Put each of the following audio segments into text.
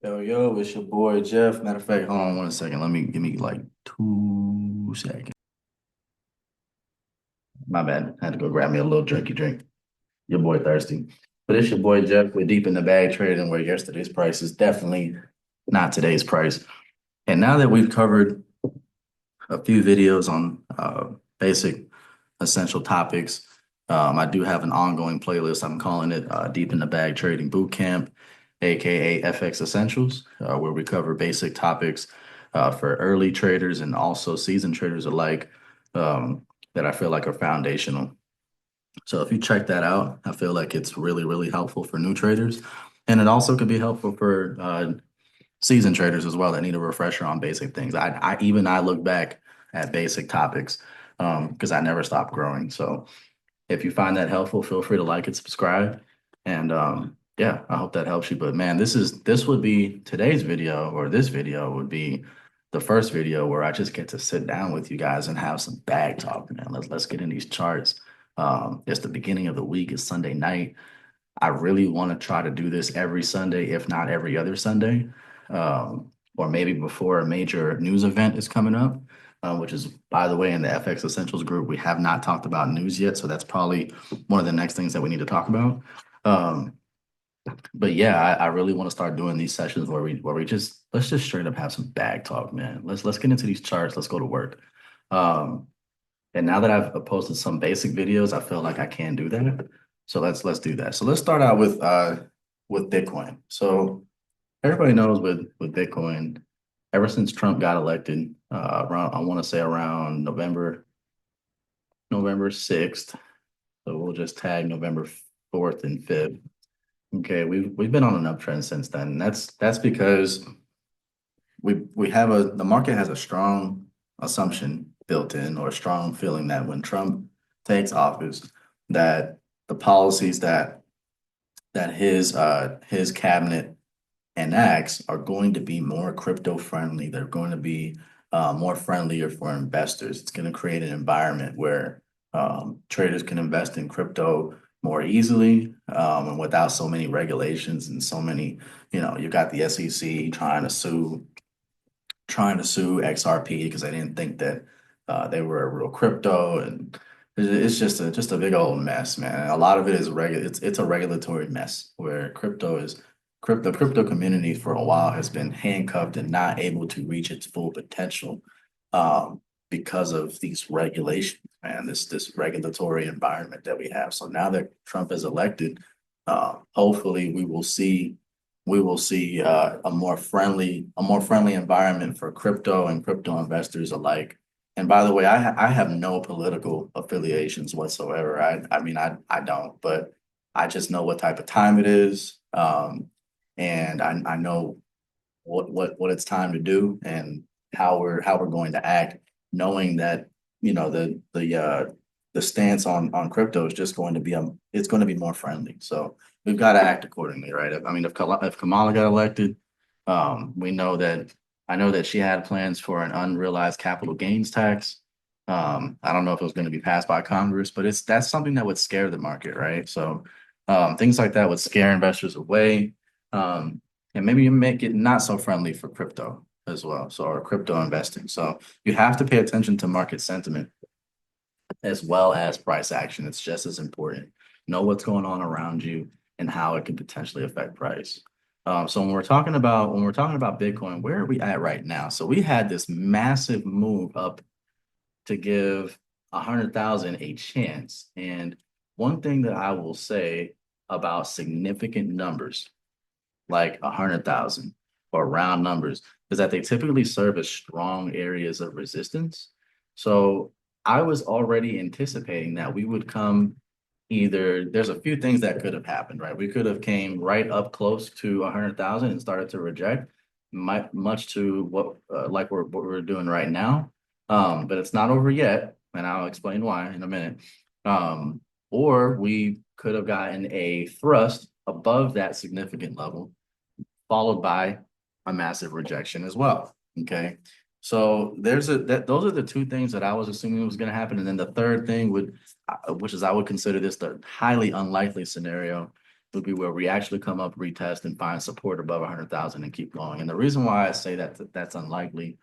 Yo, it's your boy Jeff. Matter of fact, hold on 1 second. Give me like 2 seconds. My bad. I had to go grab me a little drinky drink. Your boy thirsty. But it's your boy Jeff. We're deep in the bag trading where yesterday's price is definitely not today's price. And now that we've covered a few videos on basic essential topics, I do have an ongoing playlist. I'm calling it Deep in the Bag Trading Boot Camp, aka FX Essentials, where we cover basic topics for early traders and also seasoned traders alike that I feel like are foundational. So if you check that out, I feel like it's really, really helpful for new traders. And it also could be helpful for seasoned traders as well that need a refresher on basic things. I look back at basic topics because I never stop growing. So if you find that helpful, feel free to like and subscribe. And yeah, I hope that helps you. But man, this would be today's video, or this video would be the first video where I just get to sit down with you guys and have some bag talk, man. Let's get in these charts. It's the beginning of the week. It's Sunday night. I really want to try to do this every Sunday, if not every other Sunday, or maybe before a major news event is coming up, which is, by the way, in the FX Essentials group, we have not talked about news yet. So that's probably one of the next things that we need to talk about. Um, but yeah, I really want to start doing these sessions where we just let's just straight up have some bag talk, man. Let's get into these charts. Let's go to work. Um, and now that I've posted some basic videos, I feel like I can do that. So let's do that. So let's start out with Bitcoin. So everybody knows with Bitcoin, ever since Trump got elected, around I want to say around November 6th. So we'll just tag November 4th and 5th. Okay, we've been on an uptrend since then. And that's because we have the market has a strong assumption built in, or a strong feeling that when Trump takes office, that the policies that his cabinet enacts are going to be more crypto friendly. They're going to be more friendlier for investors. It's going to create an environment where traders can invest in crypto more easily and without so many regulations and so many, you got the SEC trying to sue XRP because they didn't think that they were a real crypto, and it's just a big old mess, man. A lot of it is it's a regulatory mess where the crypto community for a while has been handcuffed and not able to reach its full potential because of these regulations, man. This regulatory environment that we have. So now that Trump is elected, hopefully we will see a more friendly environment for crypto and crypto investors alike. And by the way, I have no political affiliations whatsoever. I mean I don't, but I just know what type of time it is, and I know what it's time to do and how we're going to act, knowing that the stance on crypto is just going to be it's going to be more friendly. So we've got to act accordingly, right? I mean, if Kamala got elected, we know that I know that she had plans for an unrealized capital gains tax. I don't know if it was going to be passed by Congress, but that's something that would scare the market, right? So things like that would scare investors away, and maybe make it not so friendly for crypto as well. So, or crypto investing. So you have to pay attention to market sentiment as well as price action. It's just as important. Know what's going on around you and how it could potentially affect price. So when we're talking about Bitcoin, where are we at right now? So we had this massive move up to give 100,000 a chance. And one thing that I will say about significant numbers like 100,000 or round numbers is that they typically serve as strong areas of resistance. So I was already anticipating that we would come either, there's a few things that could have happened, right? We could have came right up close to 100,000 and started to reject, much to what we're doing right now. But it's not over yet, and I'll explain why in a minute. Or we could have gotten a thrust above that significant level, followed by a massive rejection as well. Okay. So those are the two things that I was assuming was going to happen. And then the third thing which is I would consider this the highly unlikely scenario, would be where we actually come up, retest, and find support above 100,000 and keep going. And the reason why I say that that's unlikely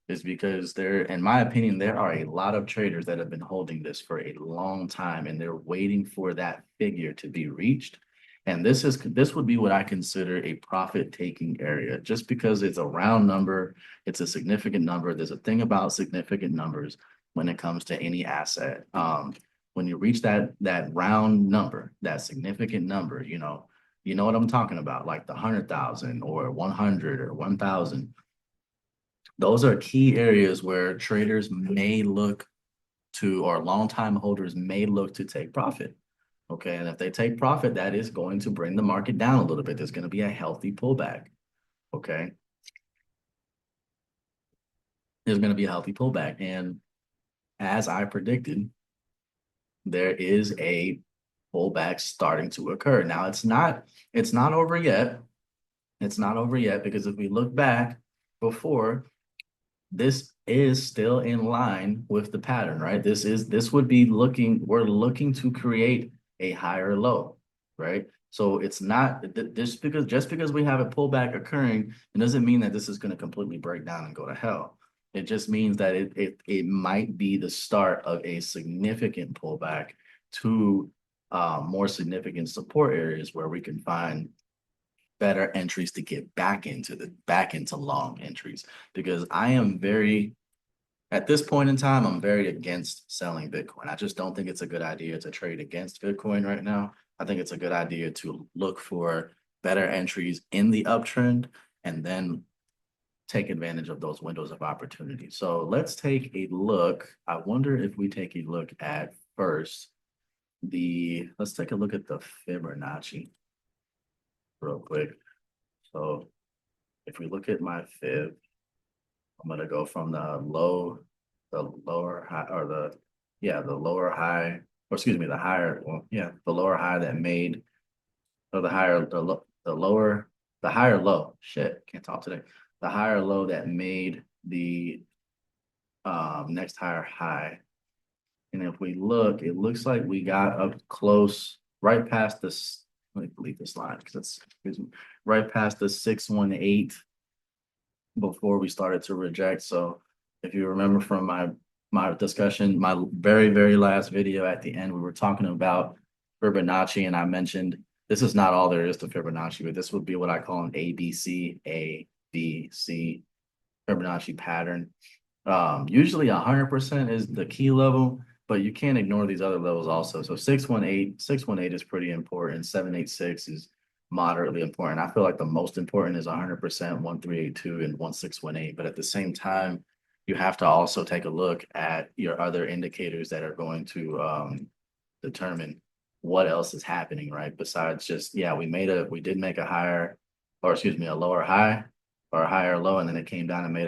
is because there, in my opinion, there are a lot of traders that have been holding this for a long time, and they're waiting for that figure to be reached. And this would be what I consider a profit-taking area, just because it's a round number, it's a significant number. There's a thing about significant numbers when it comes to any asset. When you reach that round number, that significant number, you know what I'm talking about, like the 100,000 or 100 or 1,000. Those are key areas where traders may look to, or long-time holders may look to take profit. Okay, and if they take profit, that is going to bring the market down a little bit. There's going to be a healthy pullback. Okay, there's going to be a healthy pullback, and as I predicted, there is a pullback starting to occur. Now, it's not over yet. It's not over yet, because if we look back before, this is still in line with the pattern, right? This would be we're looking to create a higher low, right? So it's not just because we have a pullback occurring, it doesn't mean that this is going to completely break down and go to hell. It just means that it might be the start of a significant pullback to more significant support areas where we can find better entries to get back into long entries, because at this point in time, I'm very against selling Bitcoin. I just don't think it's a good idea to trade against Bitcoin right now. I think it's a good idea to look for better entries in the uptrend and then take advantage of those windows of opportunity. So let's take a look. I wonder if we take a look at first let's take a look at the Fibonacci real quick. So if we look at my fib, I'm going to go from the lower high, or the lower high, or excuse me, the lower high that made, or the higher low, shit, can't talk today. The higher low that made the next higher high. And if we look, it looks like we got up close, right past this. Let me delete this line because it's right past the 618 before we started to reject. So if you remember from my discussion, my very, very last video at the end, we were talking about Fibonacci, and I mentioned this is not all there is to Fibonacci, but this would be what I call an ABC Fibonacci pattern. Usually 100% is the key level, but you can't ignore these other levels also. So 618 is pretty important. 786 is moderately important. I feel like the most important is 100%, 1382 and 1618. But at the same time, you have to also take a look at your other indicators that are going to determine what else is happening, right? Besides just, yeah, we did make a lower high or a higher low, and then it came down and we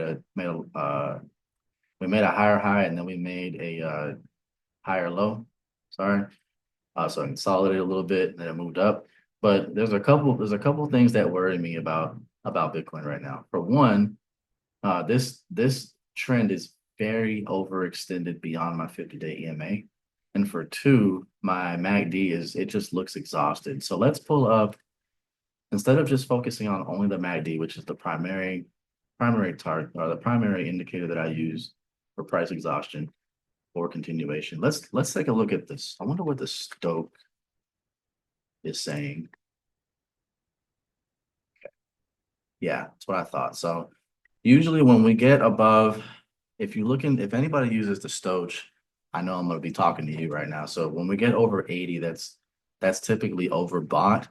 made a higher high, and then we made a higher low. Sorry. So I consolidated a little bit, and then it moved up. But there's a couple things that worry me about Bitcoin right now. For one, this trend is very overextended beyond my 50-day EMA. And for two, my MACD it just looks exhausted. So let's pull up, instead of just focusing on only the MACD, which is the primary target, or the primary indicator that I use for price exhaustion or continuation. Let's take a look at this. I wonder what the Stoke is saying. Okay. Yeah, that's what I thought. So usually when we get above, if anybody uses the Stoch, I know I'm going to be talking to you right now. So when we get over 80, that's typically overbought.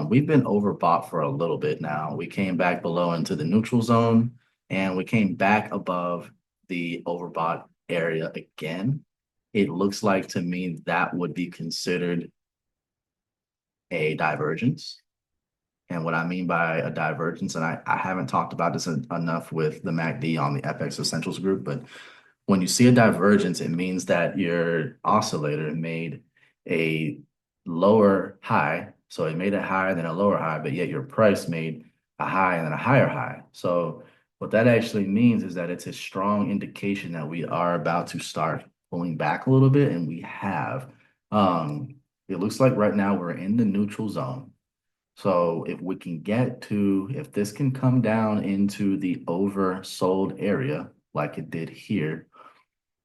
We've been overbought for a little bit now. We came back below into the neutral zone, and we came back above the overbought area again. It looks like to me that would be considered a divergence. And what I mean by a divergence, and I haven't talked about this enough with the MACD on the FX Essentials group, but when you see a divergence, it means that your oscillator made a lower high. So it made a higher than a lower high, but yet your price made a high and then a higher high. So what that actually means is that it's a strong indication that we are about to start pulling back a little bit, and we have. it looks like right now we're in the neutral zone. So if we can get to, if this can come down into the oversold area like it did here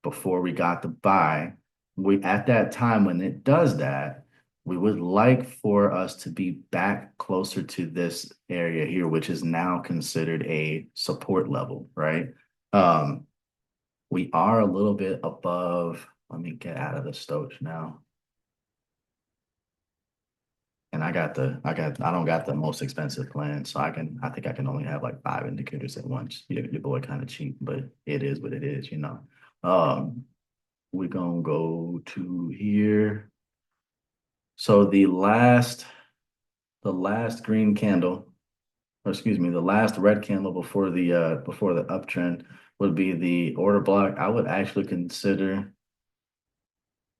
before we got the buy, we at that time when it does that, we would like for us to be back closer to this area here, which is now considered a support level, right? Um, we are a little bit above. Let me get out of the Stoch now. And I don't got the most expensive plan, so I think I can only have like 5 indicators at once. Your boy kind of cheap, but it is what it is, you know. Um, we're gonna go to here. So the last green candle, or excuse me, the last red candle before the uptrend would be the order block. I would actually consider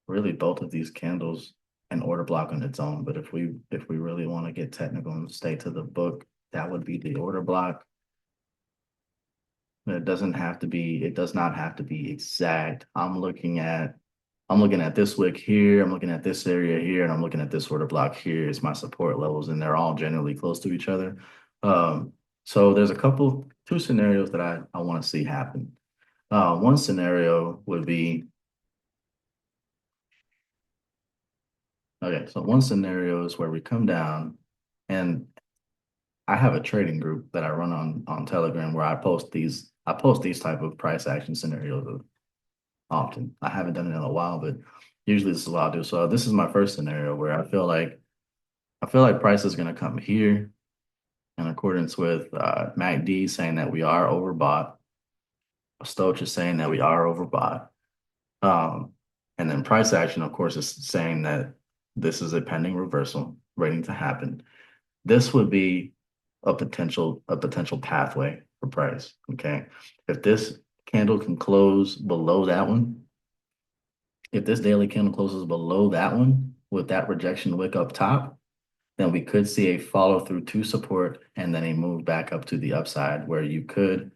really both of these candles an order block on its own. But if we really want to get technical and stay to the book, that would be the order block. It doesn't have to be, it does not have to be exact. I'm looking at this wick here, I'm looking at this area here, and I'm looking at this order block here is my support levels, and they're all generally close to each other. So there's two scenarios that I want to see happen. One scenario would be, okay, so one scenario is where we come down and I have a trading group that I run on Telegram where I post these type of price action scenarios often. I haven't done it in a while, but usually this is what I'll do. So this is my first scenario where I feel like price is gonna come here in accordance with MACD saying that we are overbought. Stoch is saying that we are overbought. Um, and then price action, of course, is saying that this is a pending reversal waiting to happen. This would be a potential pathway for price. Okay. If this candle can close below that one, if this daily candle closes below that one with that rejection wick up top, then we could see a follow through to support and then a move back up to the upside where you could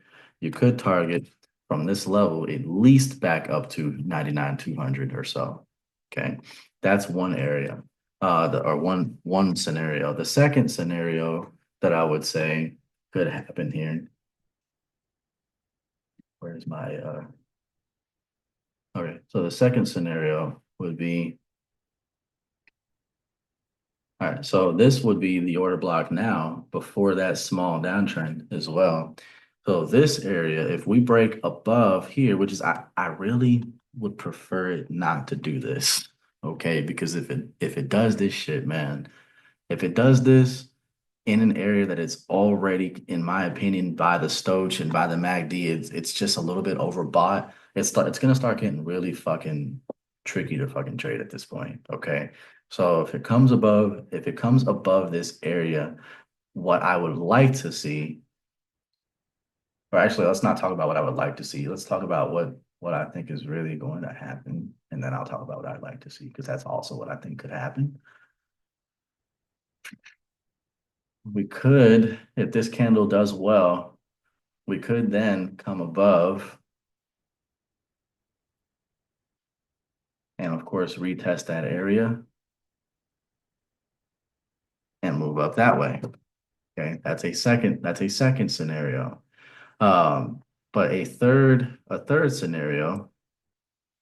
target from this level at least back up to 99,200 or so. Okay. That's one area. Or one scenario. The second scenario that I would say could happen here. Where's my okay, so the second scenario would be all right, so this would be the order block now before that small downtrend as well. So this area, if we break above here, which is I really would prefer it not to do this, okay? Because if it does this shit, man, if it does this in an area that it's already, in my opinion, by the Stoch and by the MACD, it's just a little bit overbought. It's gonna start getting really fucking tricky to fucking trade at this point. Okay. So if it comes above this area, what I would like to see, or actually let's not talk about what I would like to see. Let's talk about what I think is really going to happen. And then I'll talk about what I'd like to see, because that's also what I think could happen. We could, if this candle does well, we could then come above and of course retest that area and move up that way. Okay, that's a second scenario. But a third scenario,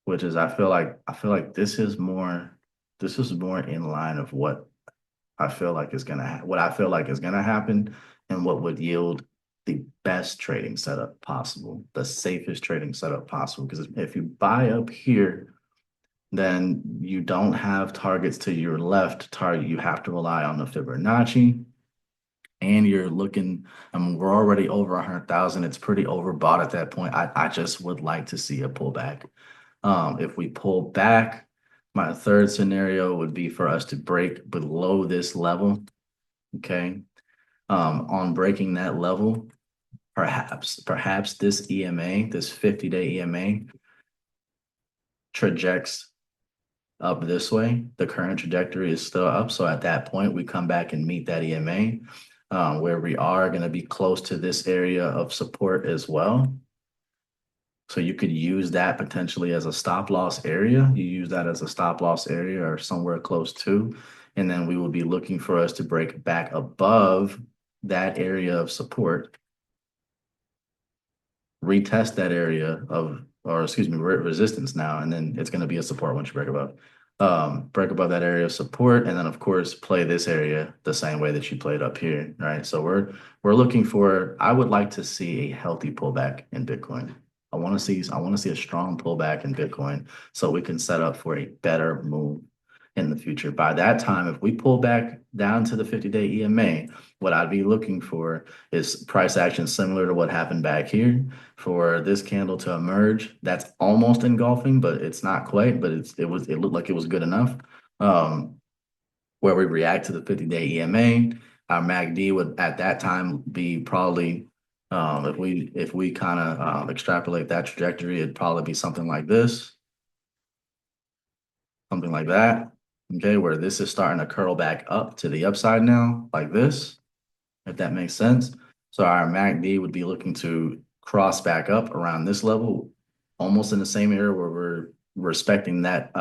which is I feel like this is more in line of what I feel like is what I feel like is gonna happen and what would yield the best trading setup possible, the safest trading setup possible. Because if you buy up here, then you don't have targets to your left target. You have to rely on the Fibonacci. And you're looking, I mean, we're already over 100,000. It's pretty overbought at that point. I just would like to see a pullback. If we pull back, my third scenario would be for us to break below this level. Okay. On breaking that level, perhaps this EMA, this 50-day EMA trajects up this way. The current trajectory is still up. So at that point, we come back and meet that EMA, where we are going to be close to this area of support as well. So you could use that potentially as a stop loss area. You use that as a stop loss area or somewhere close to. And then we will be looking for us to break back above that area of support, retest that area of, or excuse me, resistance now, and then it's going to be a support once you break above that area of support, and then of course play this area the same way that you played up here, right? So we're looking for. I would like to see a healthy pullback in Bitcoin. I want to see a strong pullback in Bitcoin so we can set up for a better move in the future. By that time, if we pull back down to the 50-day EMA, what I'd be looking for is price action similar to what happened back here for this candle to emerge. That's almost engulfing, but it's not quite, but it looked like it was good enough. Um, where we react to the 50-day EMA, our MACD would at that time be probably if we kind of extrapolate that trajectory, it'd probably be something like this, something like that. Okay, where this is starting to curl back up to the upside now, like this, if that makes sense. So our MACD would be looking to cross back up around this level, almost in the same area where we're respecting that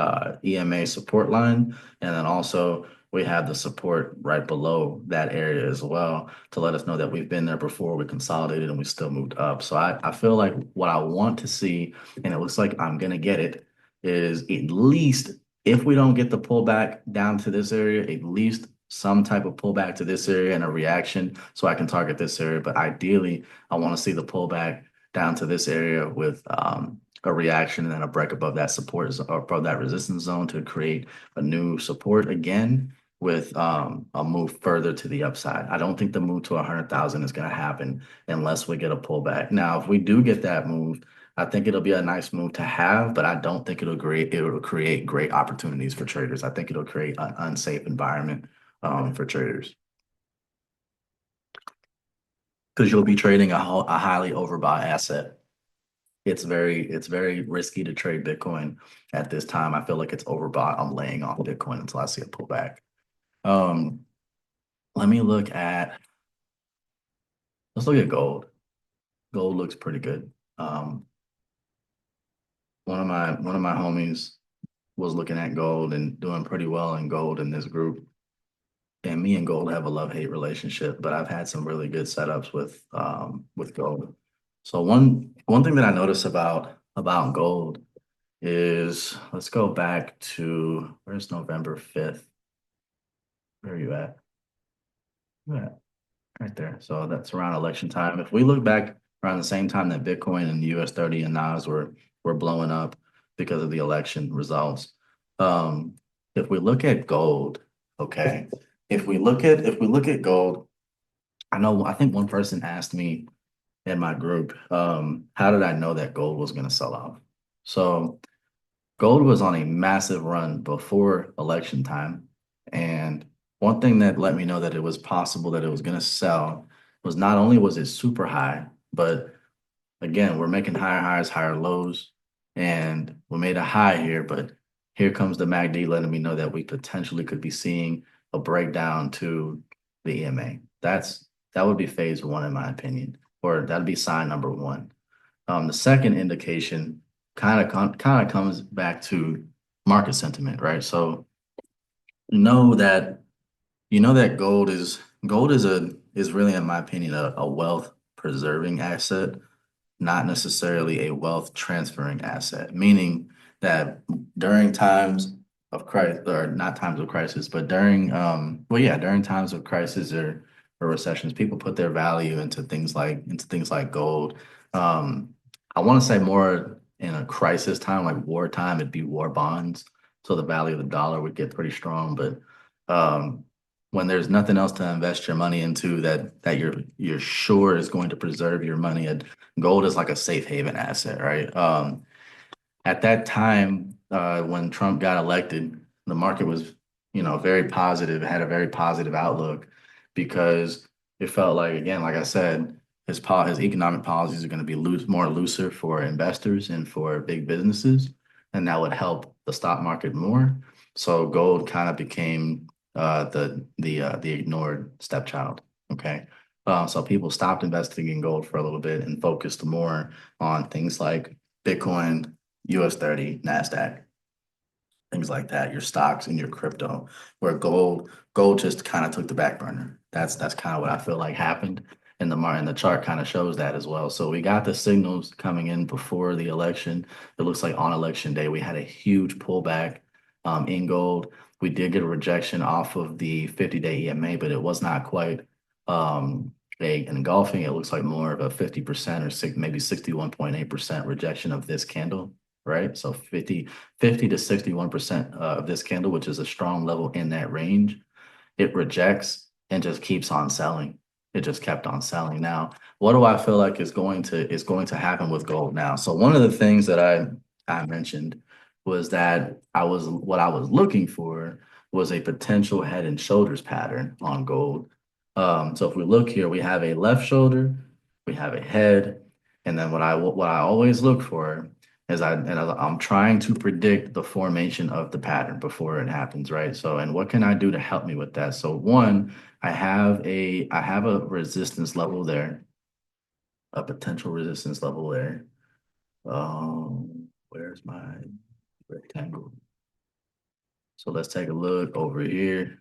EMA support line. And then also we have the support right below that area as well to let us know that we've been there before, we consolidated and we still moved up. So I feel like what I want to see, and it looks like I'm gonna get it, is at least if we don't get the pullback down to this area, at least some type of pullback to this area and a reaction so I can target this area. But ideally, I want to see the pullback down to this area with a reaction and then a break above that support or above that resistance zone to create a new support again with a move further to the upside. I don't think the move to 100,000 is going to happen unless we get a pullback. Now, if we do get that move, I think it'll be a nice move to have, but I don't think it'll create great opportunities for traders. I think it'll create an unsafe environment for traders because you'll be trading a highly overbought asset. It's very risky to trade Bitcoin at this time. I feel like it's overbought. I'm laying off Bitcoin until I see a pullback. Um, let me look at let's look at gold. Gold looks pretty good. One of my homies was looking at gold and doing pretty well in gold in this group. And me and gold have a love-hate relationship, but I've had some really good setups with gold. So one thing that I noticed about gold is let's go back to where's November 5th? Where are you at? Yeah, right there. So that's around election time. If we look back around the same time that Bitcoin and the US 30 and Nas were blowing up because of the election results. If we look at gold, okay. If we look at gold, I think one person asked me in my group, how did I know that gold was going to sell off? So gold was on a massive run before election time. And one thing that let me know that it was possible that it was going to sell was not only was it super high, but again, we're making higher highs, higher lows, and we made a high here, but here comes the MACD letting me know that we potentially could be seeing a breakdown to the EMA. That would be phase one in my opinion, or that'd be sign number one. The second indication kind of comes back to market sentiment, right? So you know that gold is really, in my opinion, a wealth preserving asset, not necessarily a wealth transferring asset, meaning that during times of crisis, or not times of crisis, but during times of crisis or recessions, people put their value into things like gold. Um, I want to say more in a crisis time, like wartime, it'd be war bonds. So the value of the dollar would get pretty strong. But when there's nothing else to invest your money into that you're sure is going to preserve your money, gold is like a safe haven asset, right? At that time, when Trump got elected, the market was, very positive, had a very positive outlook because it felt like, again, like I said, his economic policies are going to be more looser for investors and for big businesses, and that would help the stock market more. So gold kind of became the ignored stepchild. Okay. So people stopped investing in gold for a little bit and focused more on things like Bitcoin, US 30, Nasdaq, things like that, your stocks and your crypto, where gold just kind of took the back burner. That's kind of what I feel like happened in the and the chart kind of shows that as well. So we got the signals coming in before the election. It looks like on election day we had a huge pullback in gold. We did get a rejection off of the 50-day EMA, but it was not quite engulfing. It looks like more of a 50% or maybe 61.8% rejection of this candle, right? So 50 to 61% of this candle, which is a strong level in that range, it rejects and just keeps on selling. It just kept on selling. Now, what do I feel like is going to happen with gold now? So one of the things that I mentioned was that what I was looking for was a potential head and shoulders pattern on gold. So if we look here, we have a left shoulder, we have a head, and then what I always look for is I'm trying to predict the formation of the pattern before it happens, right? So, and what can I do to help me with that? So one, I have a resistance level there, a potential resistance level there. Where's my rectangle? So let's take a look over here.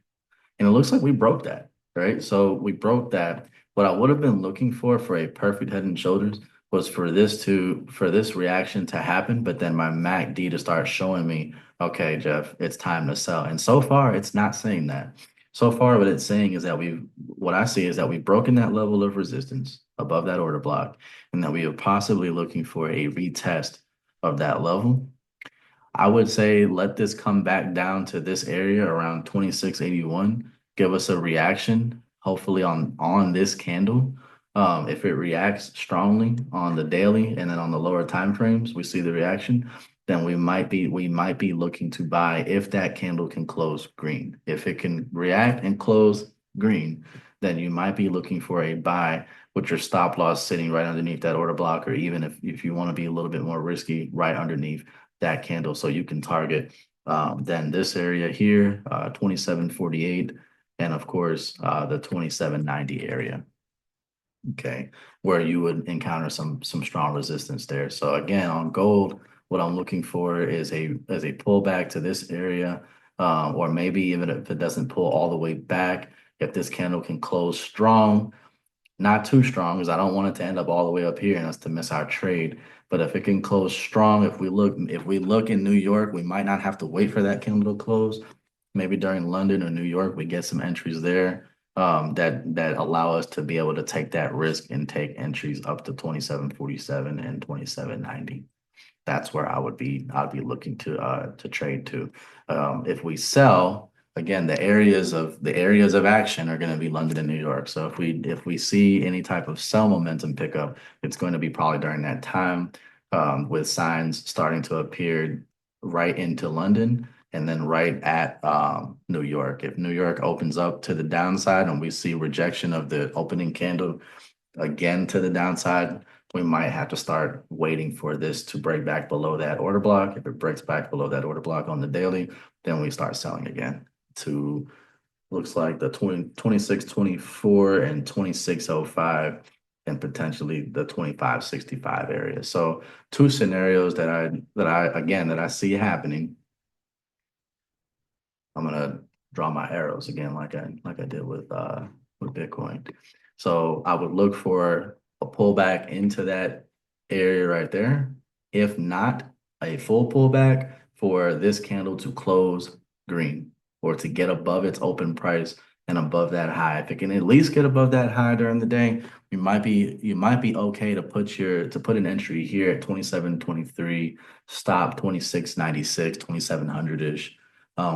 And it looks like we broke that, right? So we broke that. What I would have been looking for a perfect head and shoulders was for this reaction to happen, but then my MACD to start showing me, okay, Jeff, it's time to sell. And so far, it's not saying that. So far, what it's saying is that what I see is that we've broken that level of resistance above that order block, and that we are possibly looking for a retest of that level. I would say let this come back down to this area around 2681. Give us a reaction, hopefully on this candle. If it reacts strongly on the daily and then on the lower time frames, we see the reaction, then we might be looking to buy if that candle can close green. If it can react and close green, then you might be looking for a buy with your stop loss sitting right underneath that order block, or even if you want to be a little bit more risky, right underneath that candle. So you can target then this area here, 2748, and of course the 2790 area. Okay, where you would encounter some strong resistance there. So again, on gold, what I'm looking for is a pullback to this area, or maybe even if it doesn't pull all the way back, if this candle can close strong, not too strong, because I don't want it to end up all the way up here and us to miss our trade. But if it can close strong, if we look in New York, we might not have to wait for that candle to close. Maybe during London or New York, we get some entries there that allow us to be able to take that risk and take entries up to 2747 and 2790. That's where I'd be looking to trade to. If we sell, again, the areas of action are going to be London and New York. So if we see any type of sell momentum pickup, it's going to be probably during that time, with signs starting to appear right into London and then right at New York. If New York opens up to the downside and we see rejection of the opening candle again to the downside, we might have to start waiting for this to break back below that order block. If it breaks back below that order block on the daily, then we start selling again to, looks like the 2624 and 2605, and potentially the 2565 area. So two scenarios that I see happening. I'm gonna draw my arrows again, like I did with Bitcoin. So I would look for a pullback into that area right there. If not, a full pullback for this candle to close green or to get above its open price and above that high. If it can at least get above that high during the day, you might be okay to put an entry here at 2723, stop 2696, 2700-ish,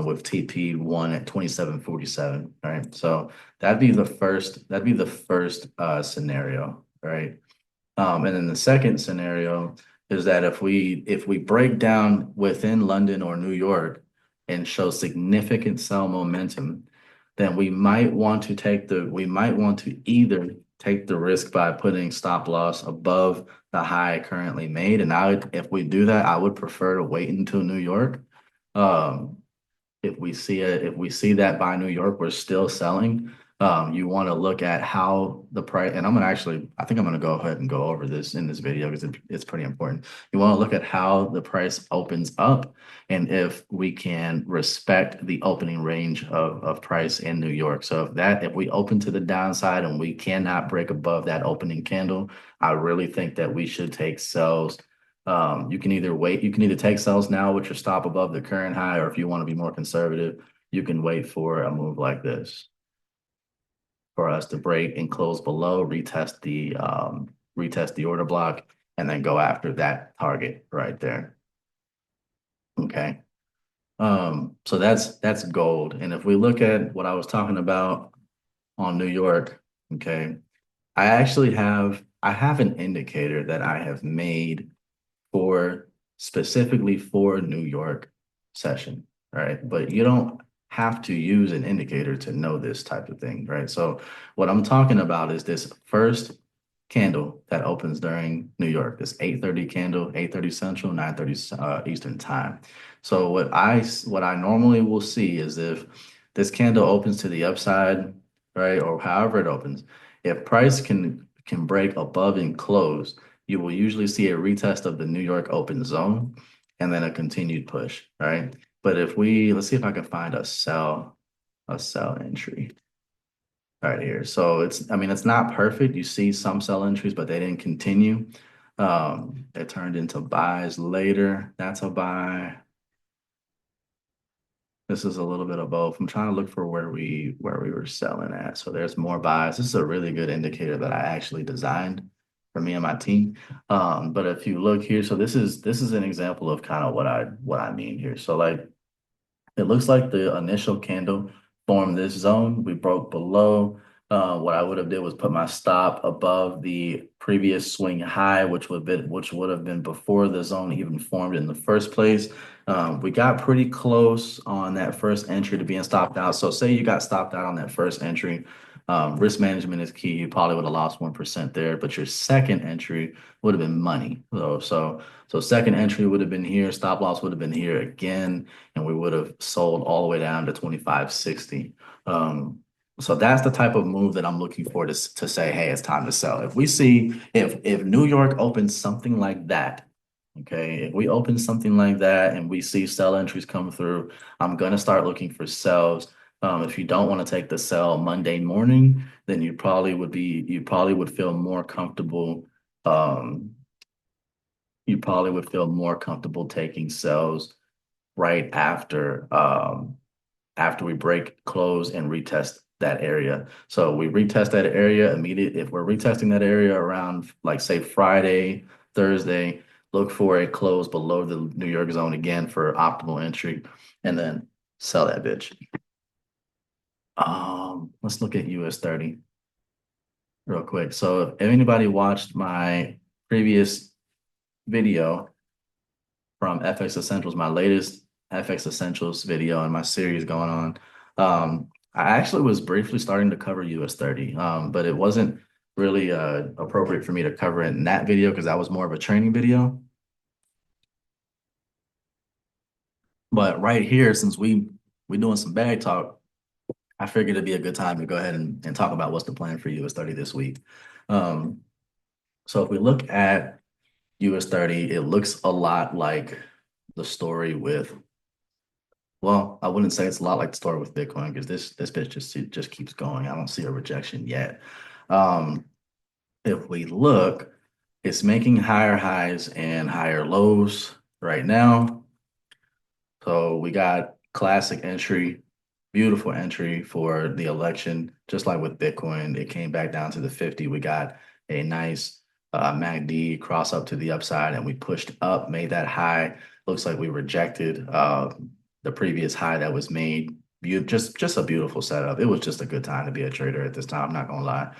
with TP1 at 2747. Right. So that'd be the first scenario, right? And then the second scenario is that if we break down within London or New York and show significant sell momentum, then we might want to either take the risk by putting stop loss above the high currently made. And if we do that, I would prefer to wait until New York. Um, if we see that by New York, we're still selling. You want to look at how the price, and I think I'm gonna go ahead and go over this in this video because it's pretty important. You want to look at how the price opens up and if we can respect the opening range of price in New York. So if we open to the downside and we cannot break above that opening candle, I really think that we should take sells. You can either wait, you can either take sells now with your stop above the current high, or if you want to be more conservative, you can wait for a move like this for us to break and close below, retest the order block, and then go after that target right there. Okay. So that's gold. And if we look at what I was talking about on New York, okay, I have an indicator that I have made for specifically for New York session, right? But you don't have to use an indicator to know this type of thing, right? So what I'm talking about is this first candle that opens during New York, this 8:30 candle, 8:30 Central, 9:30 Eastern time. So what I normally will see is if this candle opens to the upside, right, or however it opens, if price can break above and close, you will usually see a retest of the New York open zone and then a continued push, right? But let's see if I can find a sell entry right here. So I mean, it's not perfect. You see some sell entries, but they didn't continue. It turned into buys later. That's a buy. This is a little bit of both. I'm trying to look for where we were selling at. So there's more buys. This is a really good indicator that I actually designed for me and my team. But if you look here, so this is an example of kind of what I mean here. So like it looks like the initial candle formed this zone. We broke below. What I would have did was put my stop above the previous swing high, which would have been before the zone even formed in the first place. We got pretty close on that first entry to being stopped out. So say you got stopped out on that first entry. Risk management is key. You probably would have lost 1% there, but your second entry would have been money. So second entry would have been here. Stop loss would have been here again, and we would have sold all the way down to 25.60. So that's the type of move that I'm looking for to say, hey, it's time to sell. If New York opens something like that, okay, if we open something like that and we see sell entries come through, I'm gonna start looking for sells. If you don't want to take the sell Monday morning, then you probably would feel more comfortable. Um, you probably would feel more comfortable taking sells right after we break, close, and retest that area. So we retest that area immediate. If we're retesting that area around like say Friday, Thursday, look for a close below the New York zone again for optimal entry, and then sell that bitch. Let's look at US 30 real quick. So if anybody watched my previous video from FX Essentials, my latest FX Essentials video in my series going on. I actually was briefly starting to cover US 30, but it wasn't really appropriate for me to cover it in that video because that was more of a training video. But right here, since we doing some bag talk, I figured it'd be a good time to go ahead and talk about what's the plan for US 30 this week. Um, so if we look at US 30, it looks a lot like the story with well, I wouldn't say it's a lot like the story with Bitcoin because this bitch just keeps going. I don't see a rejection yet. Um, if we look, it's making higher highs and higher lows right now. So we got classic entry, beautiful entry for the election. Just like with Bitcoin, it came back down to the 50. We got a nice MACD cross up to the upside and we pushed up, made that high. Looks like we rejected the previous high that was made. Just a beautiful setup. It was just a good time to be a trader at this time, I'm not gonna lie.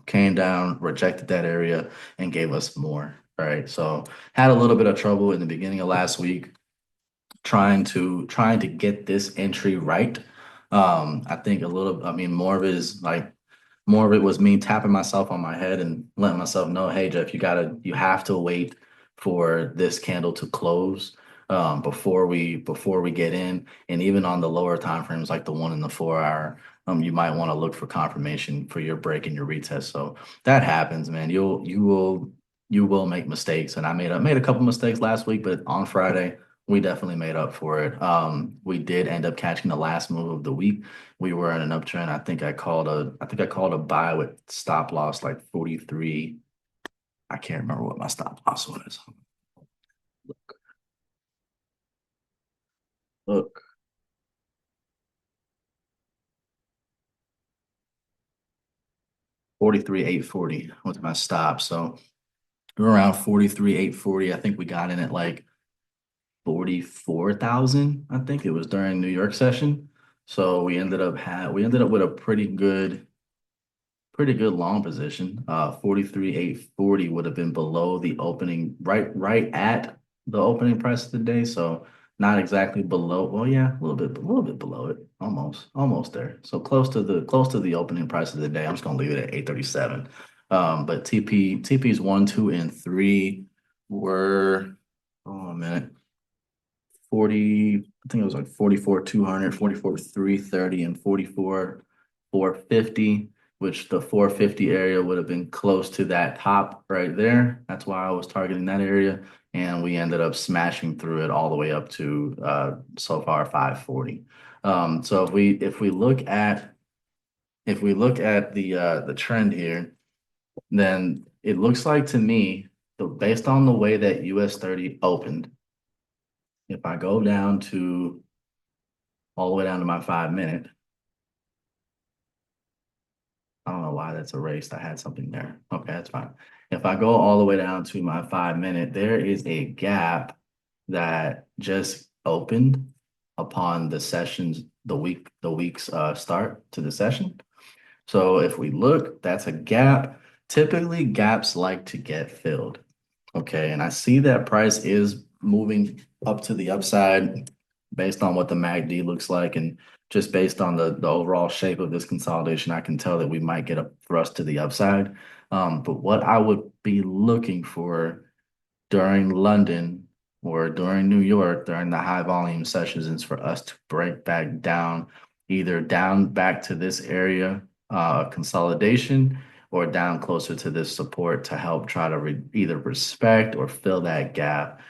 Came down, rejected that area, and gave us more. Right. So had a little bit of trouble in the beginning of last week trying to get this entry right. I think I mean, more of it was me tapping myself on my head and letting myself know, hey, Jeff, you have to wait for this candle to close before we get in. And even on the lower time frames, like the 1 and the 4 hour, you might want to look for confirmation for your break and your retest. So that happens, man. You will make mistakes, and I made a couple mistakes last week, but on Friday we definitely made up for it. We did end up catching the last move of the week. We were in an uptrend. I think I called a buy with stop loss like 43. I can't remember what my stop loss was. Look, 43,840 was my stop. So we were around 43,840. I think we got in at like 44,000. I think it was during New York session. So we ended up with a pretty good long position. 43,840 would have been below the opening, right at the opening price of the day. So not exactly below. Well, yeah, a little bit below it, almost there. So close to the opening price of the day. I'm just gonna leave it at 837. But TP's 1, 2, and 3 were, oh a minute, 40, I think it was like 44, 200, 44, 330, and 44, 450, which the 450 area would have been close to that top right there. That's why I was targeting that area. And we ended up smashing through it all the way up to so far 540. So if we look at the trend here, then it looks like to me, based on the way that US 30 opened, if I go down to all the way down to my 5 minute, I don't know why that's erased. I had something there. Okay, that's fine. If I go all the way down to my 5 minute, there is a gap that just opened upon the week's start to the session. So if we look, that's a gap. Typically, gaps like to get filled. Okay, and I see that price is moving up to the upside based on what the MACD looks like, and just based on the overall shape of this consolidation, I can tell that we might get a thrust to the upside. But what I would be looking for during London or during New York, during the high volume sessions, is for us to break back down, either down back to this area, consolidation, or down closer to this support to help try to either respect or fill that gap.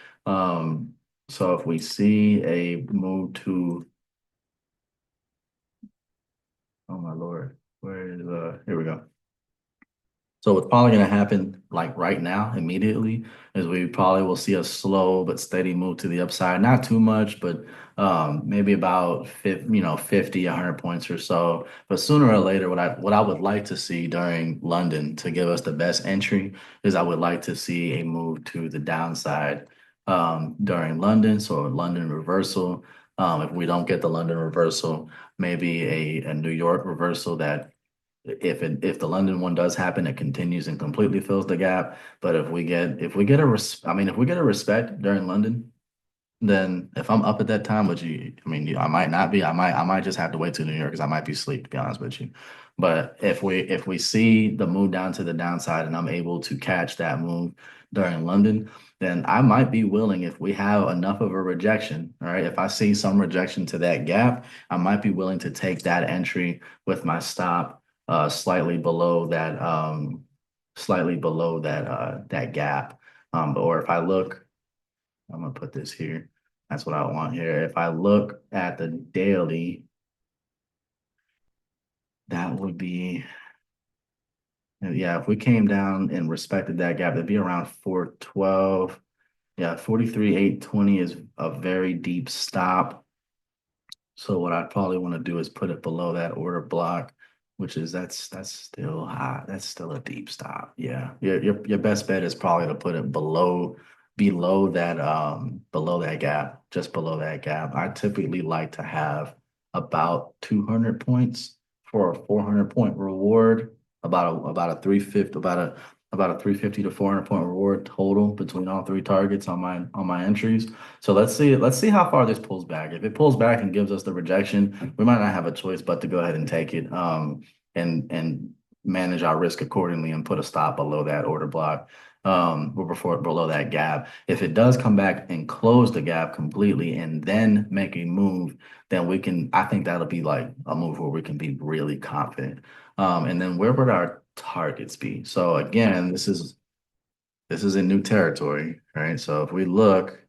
So if we see a move to, oh my Lord, here we go. So what's probably going to happen like right now, immediately, is we probably will see a slow but steady move to the upside. Not too much, but maybe about 50, 100 points or so. But sooner or later, what I would like to see during London to give us the best entry is I would like to see a move to the downside during London. So a London reversal. If we don't get the London reversal, maybe a New York reversal that if the London one does happen, it continues and completely fills the gap. But if we get a respect during London, then if I'm up at that time, which I might not be. I might just have to wait till New York because I might be asleep, to be honest with you. But if we see the move down to the downside and I'm able to catch that move during London, then I might be willing, if we have enough of a rejection, all right, if I see some rejection to that gap, I might be willing to take that entry with my stop slightly below that gap. Or if I look, I'm gonna put this here. That's what I want here. If I look at the daily, that would be, yeah, if we came down and respected that gap, it'd be around 412. Yeah, 43,820 is a very deep stop. So what I probably want to do is put it below that order block, which is that's still high. That's still a deep stop. Yeah. Your best bet is probably to put it below that gap, just below that gap. I typically like to have about 200 points for a 400 point reward, about a 350 to 400 point reward total between all three targets on my entries. So let's see how far this pulls back. If it pulls back and gives us the rejection, we might not have a choice but to go ahead and take it, and manage our risk accordingly and put a stop below that order block. or before below that gap. If it does come back and close the gap completely and then make a move, then I think that'll be like a move where we can be really confident. And then where would our targets be? So again, this is in new territory, right? So if we look,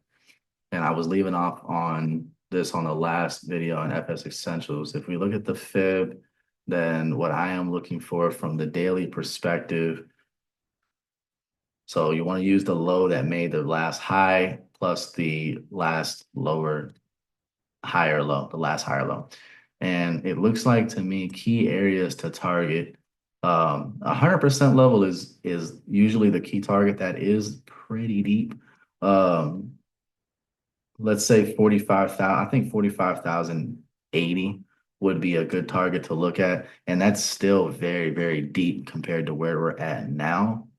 and I was leaving off on this on the last video on FS Essentials. If we look at the fib, then what I am looking for from the daily perspective, so you want to use the low that made the last high plus the last higher low, the last higher low. And it looks like to me key areas to target. 100% level is usually the key target that is pretty deep. Um, let's say 45,000, I think 45,080 would be a good target to look at. And that's still very, very deep compared to where we're at now.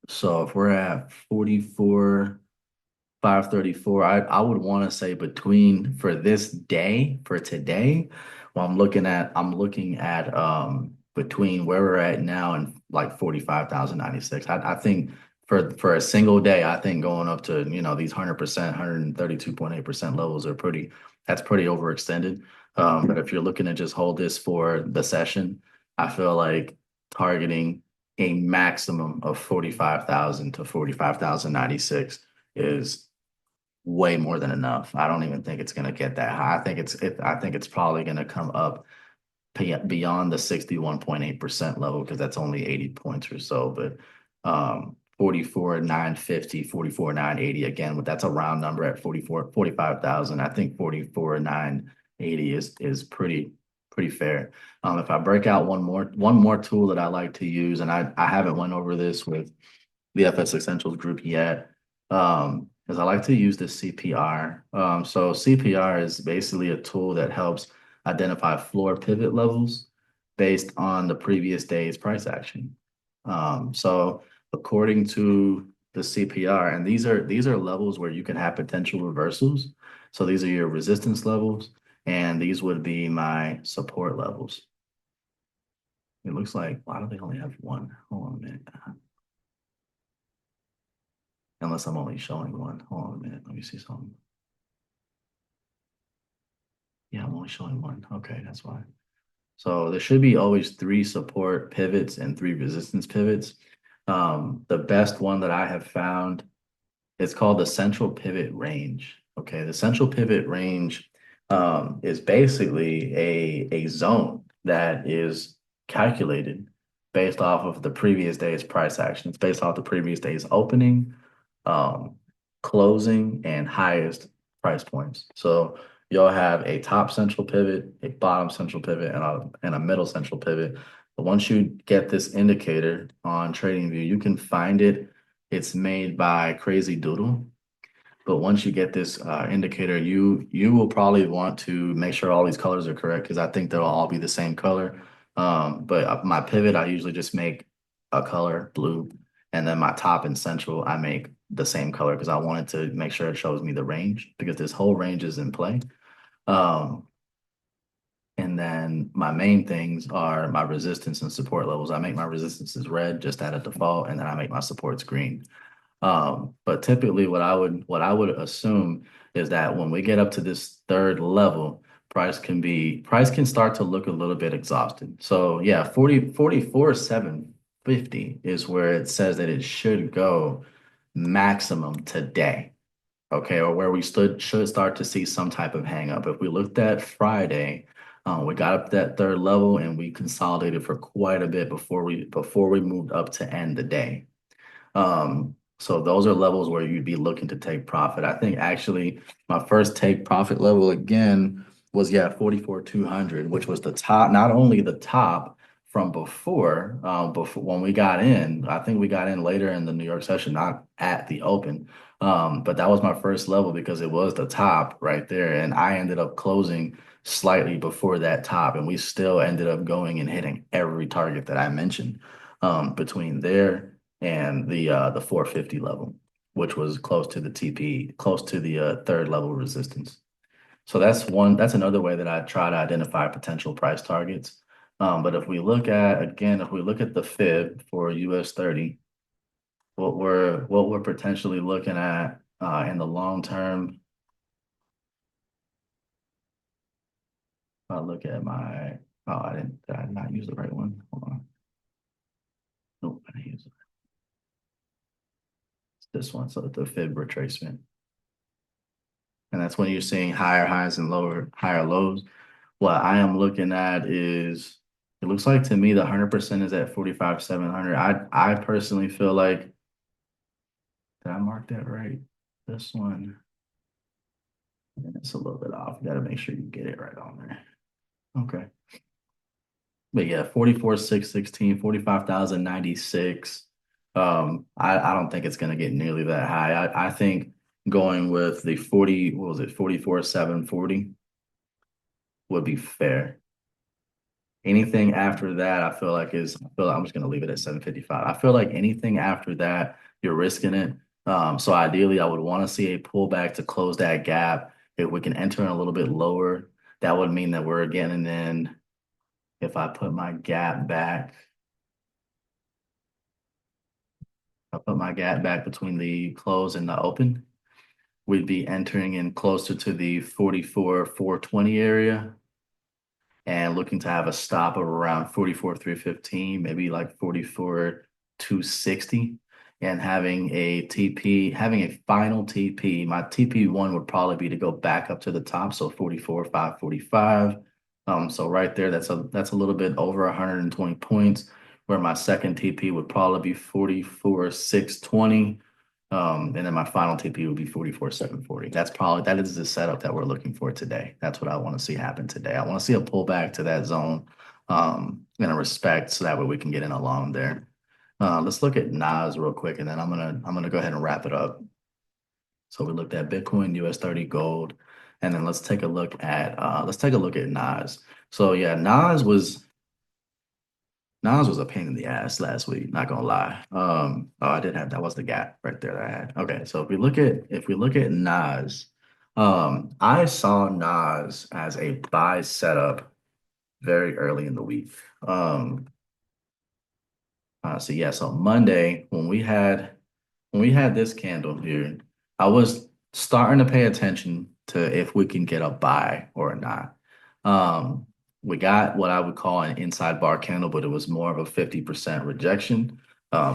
So if we're at 44, 534, I would want to say between for this day, for today, well, I'm looking at between where we're at now and like 45,096. I think for a single day, I think going up to, these 100%, 132.8% levels that's pretty overextended. But if you're looking to just hold this for the session, I feel like targeting a maximum of 45,000 to 45,096 is way more than enough. I don't even think it's going to get that high. I think it's probably going to come up beyond the 61.8% level because that's only 80 points or so. But 44,950, 44,980 again, but that's a round number at 45,000. I think 44,980 is pretty fair. If I break out one more tool that I like to use, and I haven't went over this with the FS Essentials group yet, is I like to use the CPR. So CPR is basically a tool that helps identify floor pivot levels based on the previous day's price action. So according to the CPR, and these are levels where you can have potential reversals. So these are your resistance levels, and these would be my support levels. It looks like, why do they only have one? Hold on a minute. Unless I'm only showing one. Hold on a minute. Let me see something. Yeah, I'm only showing one. Okay, that's why. So there should be always 3 support pivots and 3 resistance pivots. The best one that I have found is called the central pivot range. Okay, the central pivot range is basically a zone that is calculated based off of the previous day's price action. It's based off the previous day's opening, um, closing, and highest price points. So you'll have a top central pivot, a bottom central pivot, and a middle central pivot. But once you get this indicator on TradingView, you can find it. It's made by Crazy Doodle. But once you get this indicator, you will probably want to make sure all these colors are correct because I think they'll all be the same color. But my pivot, I usually just make a color blue, and then my top and central, I make the same color because I wanted to make sure it shows me the range because this whole range is in play. Um, and then my main things are my resistance and support levels. I make my resistances red just at a default, and then I make my supports green. But typically what I would assume is that when we get up to this third level, price can start to look a little bit exhausted. So yeah, 44,750 is where it says that it should go maximum today. Okay, or where we should start to see some type of hang up. If we looked at Friday, we got up that third level and we consolidated for quite a bit before we moved up to end the day. So those are levels where you'd be looking to take profit. I think actually my first take profit level again was 44,200, which was the top, not only the top from before when we got in. I think we got in later in the New York session, not at the open. But that was my first level because it was the top right there. And I ended up closing slightly before that top, and we still ended up going and hitting every target that I mentioned between there and the 450 level, which was close to the TP, close to the third level resistance. So that's another way that I try to identify potential price targets. But if we look at the fib for US 30, what we're potentially looking at in the long term. I'll look at my, oh, did I not use the right one? Hold on. Nope, I didn't use it. It's this one, so the fib retracement. And that's when you're seeing higher highs and higher lows. What I am looking at is, it looks like to me the 100% is at 45,700. I personally feel like, did I mark that right? This one, and it's a little bit off. You got to make sure you get it right on there. Okay. But yeah, 44,616, 45,096. I don't think it's gonna get nearly that high. I think going with the 40, what was it, 44,740 would be fair. Anything after that, I feel like I'm just gonna leave it at 755. I feel like anything after that, you're risking it. So ideally I would want to see a pullback to close that gap. If we can enter in a little bit lower, that would mean that we're getting in. If I put my gap back, I put my gap back between the close and the open, we'd be entering in closer to the 44,420 area and looking to have a stop of around 44,315, maybe like 44,260, and having a TP, having a final TP. My TP one would probably be to go back up to the top, so 44,545. So right there, that's a little bit over 120 points, where my second TP would probably be 44,620. And then my final TP would be 44,740. That is the setup that we're looking for today. That's what I want to see happen today. I want to see a pullback to that zone, in a respect, so that way we can get in a long there. Let's look at Nas real quick, and then I'm gonna go ahead and wrap it up. So we looked at Bitcoin, US 30, gold, and then let's take a look at Nas. So yeah, Nas was a pain in the ass last week, not gonna lie. Oh, I did have that was the gap right there that I had. Okay, so if we look at Nas, I saw Nas as a buy setup very early in the week. Um, so yeah, so Monday when we had this candle here, I was starting to pay attention to if we can get a buy or not. Um, we got what I would call an inside bar candle, but it was more of a 50% rejection.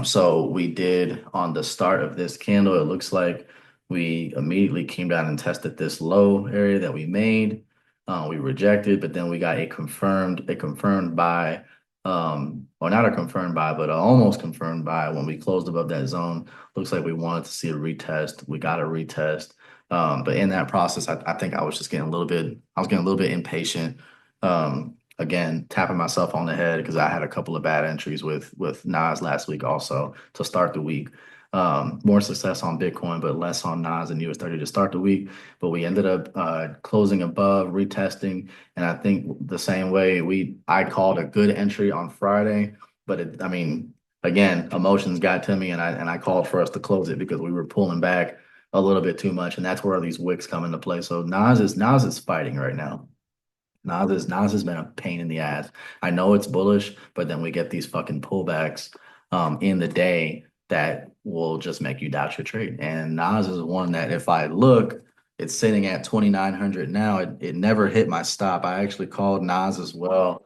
So we did on the start of this candle, it looks like we immediately came down and tested this low area that we made. We rejected, but then we got a confirmed buy, or not a confirmed buy, but a almost confirmed buy when we closed above that zone. Looks like we wanted to see a retest. We got a retest. But in that process, I think I was just getting a little bit impatient. Again, tapping myself on the head because I had a couple of bad entries with Nas last week also to start the week. More success on Bitcoin, but less on Nas and US 30 to start the week. But we ended up closing above, retesting, and I think the same way I called a good entry on Friday, but I mean, again, emotions got to me, and I called for us to close it because we were pulling back a little bit too much, and that's where these wicks come into play. So Nas is fighting right now. Nas has been a pain in the ass. I know it's bullish, but then we get these fucking pullbacks in the day that will just make you doubt your trade. And Nas is one that if I look, it's sitting at 2,900 now. It never hit my stop. I actually called Nas as well,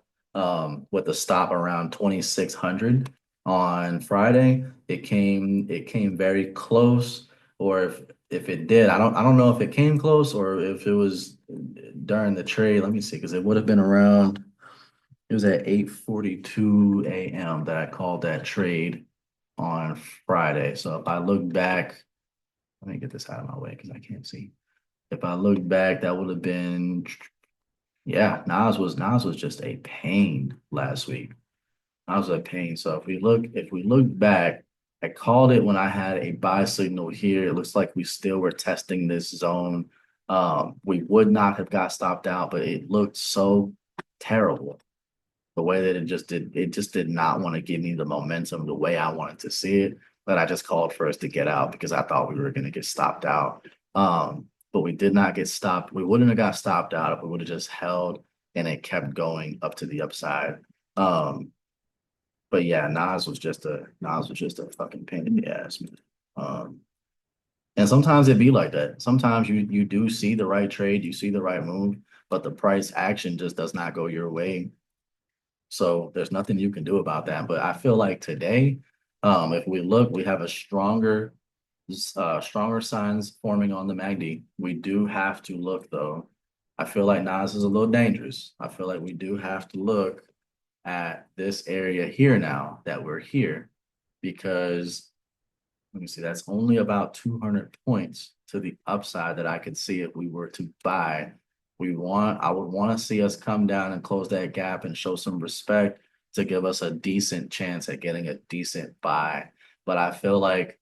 with a stop around 2,600 on Friday. It came very close, or if it did, I don't know if it came close or if it was during the trade. Let me see, because it would have been around, it was at 8:42 a.m. that I called that trade on Friday. So if I look back, let me get this out of my way because I can't see. If I look back, that would have been, yeah, Nas was just a pain last week. I was at pain. So if we look back, I called it when I had a buy signal here. It looks like we still were testing this zone. We would not have got stopped out, but it looked so terrible. The way that it just did not want to give me the momentum the way I wanted to see it. But I just called for us to get out because I thought we were going to get stopped out. But we did not get stopped. We wouldn't have got stopped out if we would have just held and it kept going up to the upside. Um, But yeah, Nas was just a fucking pain in the ass, man. Um, and sometimes it be like that. Sometimes you do see the right trade, you see the right move, but the price action just does not go your way. So there's nothing you can do about that. But I feel like today, if we look, we have a stronger signs forming on the MACD. We do have to look though. I feel like Nas is a little dangerous. I feel like we do have to look at this area here now that we're here because let me see, that's only about 200 points to the upside that I could see if we were to buy. I would want to see us come down and close that gap and show some respect to give us a decent chance at getting a decent buy. But I feel like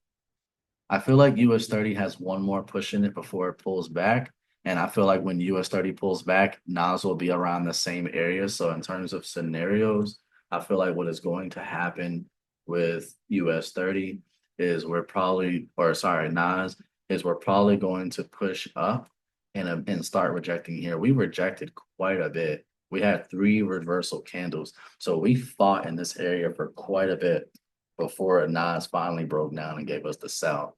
US 30 has one more push in it before it pulls back. And I feel like when US 30 pulls back, Nas will be around the same area. So in terms of scenarios, I feel like what is going to happen with US 30 is Nas is we're probably going to push up and start rejecting here. We rejected quite a bit. We had three reversal candles. So we fought in this area for quite a bit before Nas finally broke down and gave us the sell.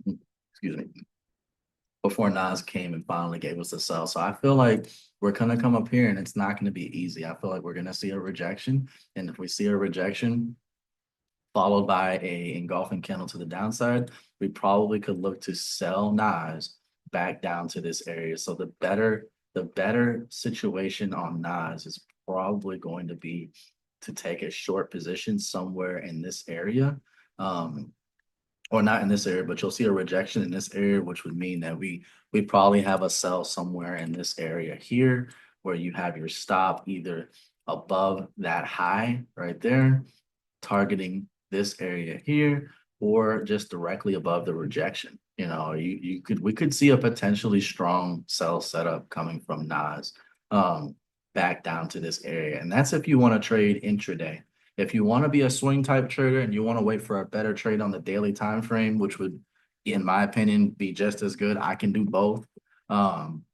Excuse me, before Nas came and finally gave us the sell. So I feel like we're gonna come up here and it's not gonna be easy. I feel like we're gonna see a rejection. And if we see a rejection followed by a engulfing candle to the downside, we probably could look to sell Nas back down to this area. So the better situation on Nas is probably going to be to take a short position somewhere in this area. Um, or not in this area, but you'll see a rejection in this area, which would mean that we probably have a sell somewhere in this area here, where you have your stop either above that high right there, targeting this area here, or just directly above the rejection. We could see a potentially strong sell setup coming from Nas back down to this area. And that's if you want to trade intraday. If you want to be a swing type trader and you want to wait for a better trade on the daily time frame, which would, in my opinion, be just as good, I can do both. Um,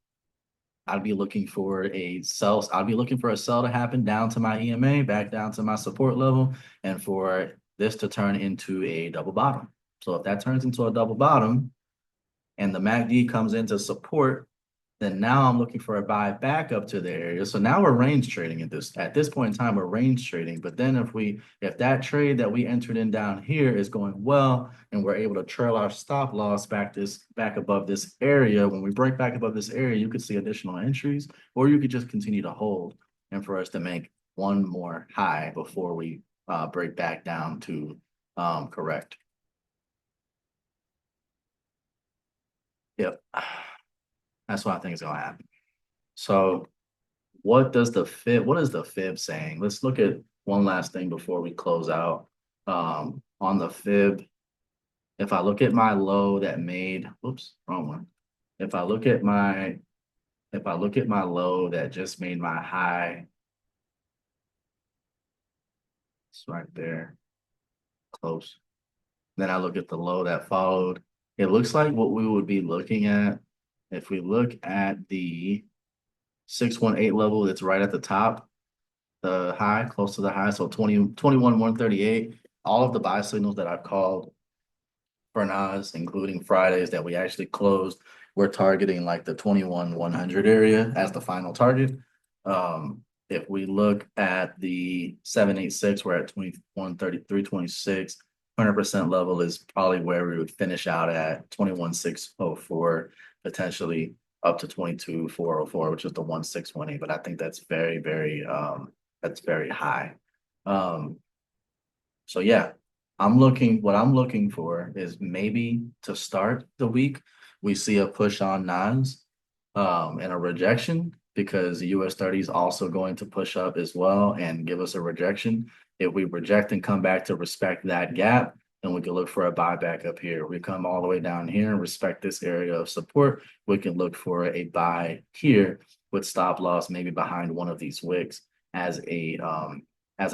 I'd be looking for a sell. I'd be looking for a sell to happen down to my EMA, back down to my support level, and for this to turn into a double bottom. So if that turns into a double bottom and the MACD comes into support, then now I'm looking for a buy back up to the area. So now we're range trading at this point in time, we're range trading. But then if that trade that we entered in down here is going well and we're able to trail our stop loss back above this area, when we break back above this area, you could see additional entries, or you could just continue to hold and for us to make one more high before we break back down to correct. Yep. That's what I think is gonna happen. So what is the fib saying? Let's look at one last thing before we close out. On the fib, if I look at my low that made, oops, wrong one. If I look at my low that just made my high, it's right there, close. Then I look at the low that followed. It looks like what we would be looking at if we look at the 618 level that's right at the top, the high, close to the high, so 138. All of the buy signals that I've called for Nas, including Fridays that we actually closed, we're targeting like the 100 area as the final target. If we look at the 786, we're at 2133.26. 100% level is probably where we would finish out at 21,604, potentially up to 22,404, which is the 1,618. But I think that's very, very that's very high. Um, so yeah, what I'm looking for is maybe to start the week, we see a push on nines and a rejection because the US 30 is also going to push up as well and give us a rejection. If we reject and come back to respect that gap, then we can look for a buyback up here. We come all the way down here and respect this area of support. We can look for a buy here with stop loss maybe behind one of these wicks as a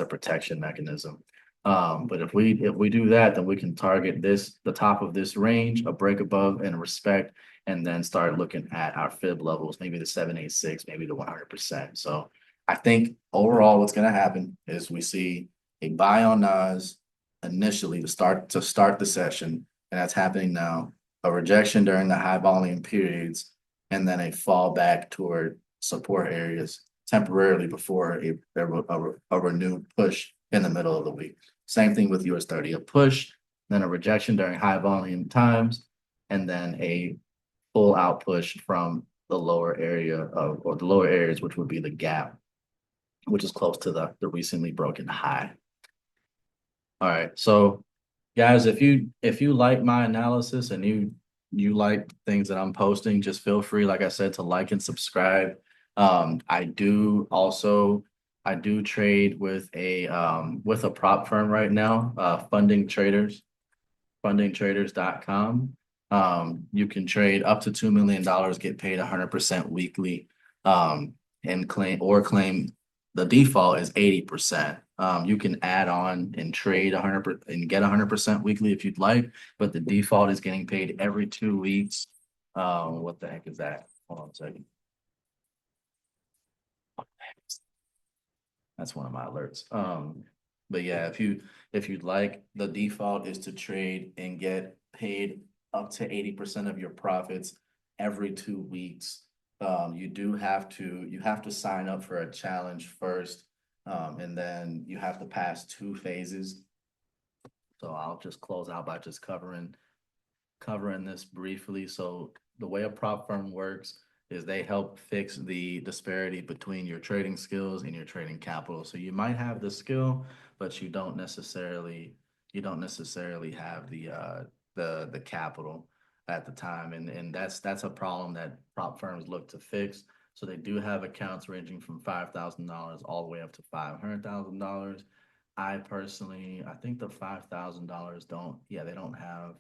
protection mechanism. But if we do that, then we can target the top of this range, a break above and respect, and then start looking at our fib levels, maybe the 786, maybe the 100%. So I think overall what's gonna happen is we see a buy on Nas initially to start the session, and that's happening now. A rejection during the high volume periods, and then a fall back toward support areas temporarily before a renewed push in the middle of the week. Same thing with US 30, a push, then a rejection during high volume times, and then a full out push from the lower area of, or the lower areas, which would be the gap, which is close to the recently broken high. All right, so guys, if you like my analysis and you like things that I'm posting, just feel free, like I said, to like and subscribe. I do trade with a prop firm right now, fundingtraders.com. You can trade up to $2 million, get paid 100% weekly, and claim the default is 80%. You can add on and trade 100% and get 100% weekly if you'd like, but the default is getting paid every 2 weeks. What the heck is that? Hold on a second. That's one of my alerts. But yeah, if you'd like, the default is to trade and get paid up to 80% of your profits every 2 weeks. You have to sign up for a challenge first, and then you have to pass 2 phases. So I'll just close out by just covering this briefly. So the way a prop firm works is they help fix the disparity between your trading skills and your trading capital. So you might have the skill, but you don't necessarily have the capital at the time. And that's a problem that prop firms look to fix. So they do have accounts ranging from $5,000 all the way up to $500,000. I think the $5,000 they don't have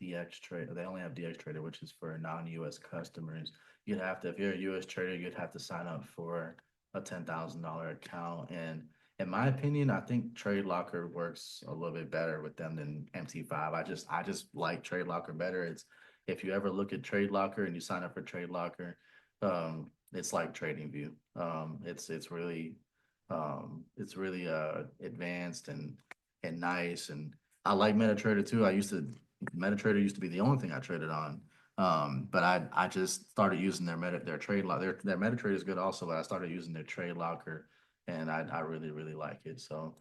DX Trader. They only have DX Trader, which is for non-US customers. If you're a US trader, you'd have to sign up for a $10,000 account. And in my opinion, I think Trade Locker works a little bit better with them than MT5. I just like Trade Locker better. If you ever look at Trade Locker and you sign up for Trade Locker, it's like TradingView. It's really advanced and nice. And I like MetaTrader too. MetaTrader used to be the only thing I traded on. But I just started using their trade lock. Their MetaTrader is good also, but I started using their trade locker, and I really really like it. So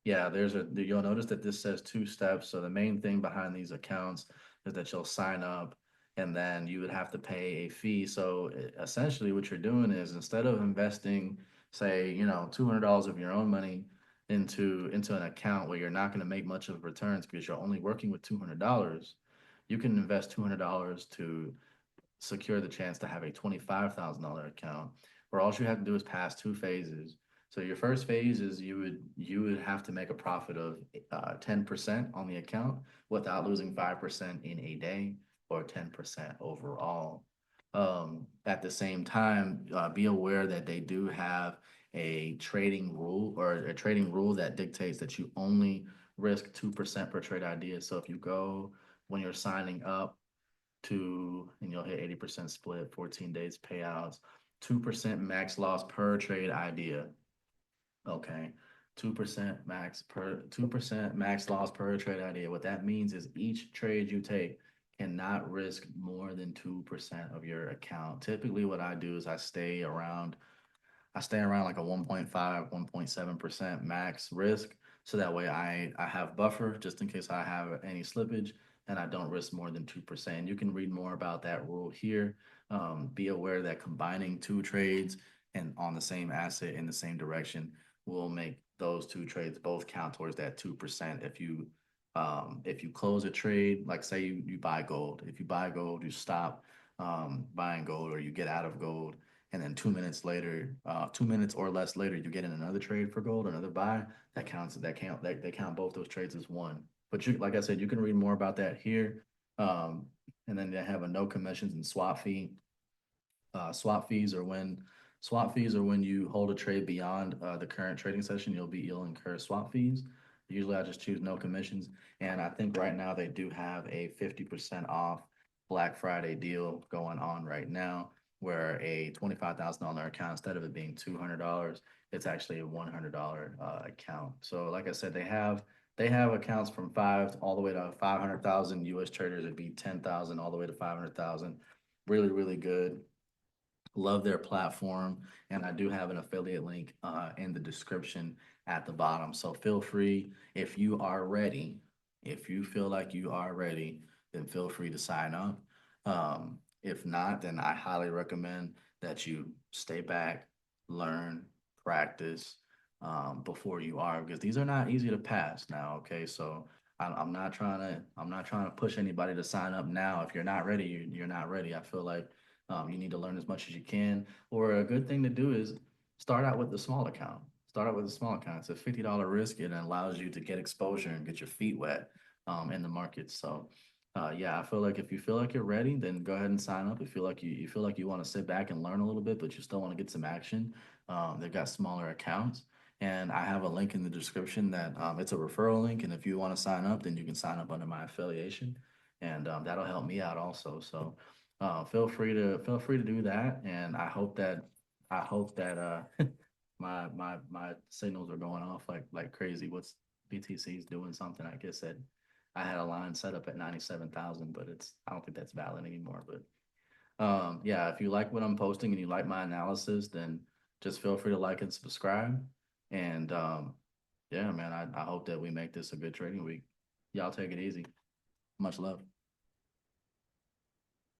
yeah, you'll notice that this says 2 steps. So the main thing behind these accounts is that you'll sign up, and then you would have to pay a fee. So essentially, what you're doing is, instead of investing, say, $200 of your own money into an account where you're not going to make much of returns because you're only working with $200, you can invest $200 to secure the chance to have a $25,000 account, where all you have to do is pass 2 phases. So your first phase is you would have to make a profit of 10% on the account without losing 5% in a day, or 10% overall. At the same time, be aware that they do have a trading rule that dictates that you only risk 2% per trade idea. So if you go when you're signing up and you'll hit 80% split, 14 days payouts, 2% max loss per trade idea. Okay. 2% max loss per trade idea. What that means is each trade you take cannot risk more than 2% of your account. Typically what I do is I stay around like a 1.5, 1.7% max risk. So that way I have buffer just in case I have any slippage, and I don't risk more than 2%. You can read more about that rule here. Be aware that combining 2 trades and on the same asset in the same direction will make those 2 trades both count towards that 2%. If you close a trade, like say you buy gold, if you buy gold, you stop buying gold, or you get out of gold, and then 2 minutes later, 2 minutes or less later, you get in another trade for gold, another buy, they count both those trades as one. But like I said, you can read more about that here. And then they have a no commissions and swap fee. Swap fees are when you hold a trade beyond the current trading session, you'll incur swap fees. Usually I just choose no commissions. And I think right now they do have a 50% off Black Friday deal going on right now, where a $25,000 account, instead of it being $200, it's actually a $100 account. So like I said, they have accounts from five all the way to 500,000. U.S. traders would be 10,000 all the way to 500,000. Really, really good. Love their platform, and I do have an affiliate link in the description at the bottom. So feel free, if you are ready, if you feel like you are ready, then feel free to sign up. If not, then I highly recommend that you stay back, learn, practice before you are, because these are not easy to pass now. Okay, so I'm not trying to push anybody to sign up now. If you're not ready, you're not ready. I feel like you need to learn as much as you can. Or a good thing to do is start out with the small account. Start out with a small account. It's a $50 risk, and it allows you to get exposure and get your feet wet in the market. So, yeah, I feel like if you feel like you're ready, then go ahead and sign up. If you feel like you want to sit back and learn a little bit, but you still want to get some action, they've got smaller accounts. And I have a link in the description that it's a referral link. And if you want to sign up, then you can sign up under my affiliation, and that'll help me out also. So feel free to do that, and I hope that my signals are going off like crazy. What's BTC's doing something? I guess that I had a line set up at 97,000, but I don't think that's valid anymore. But yeah, if you like what I'm posting and you like my analysis, then just feel free to like and subscribe. And yeah, man, I hope that we make this a good trading week. Y'all take it easy. Much love.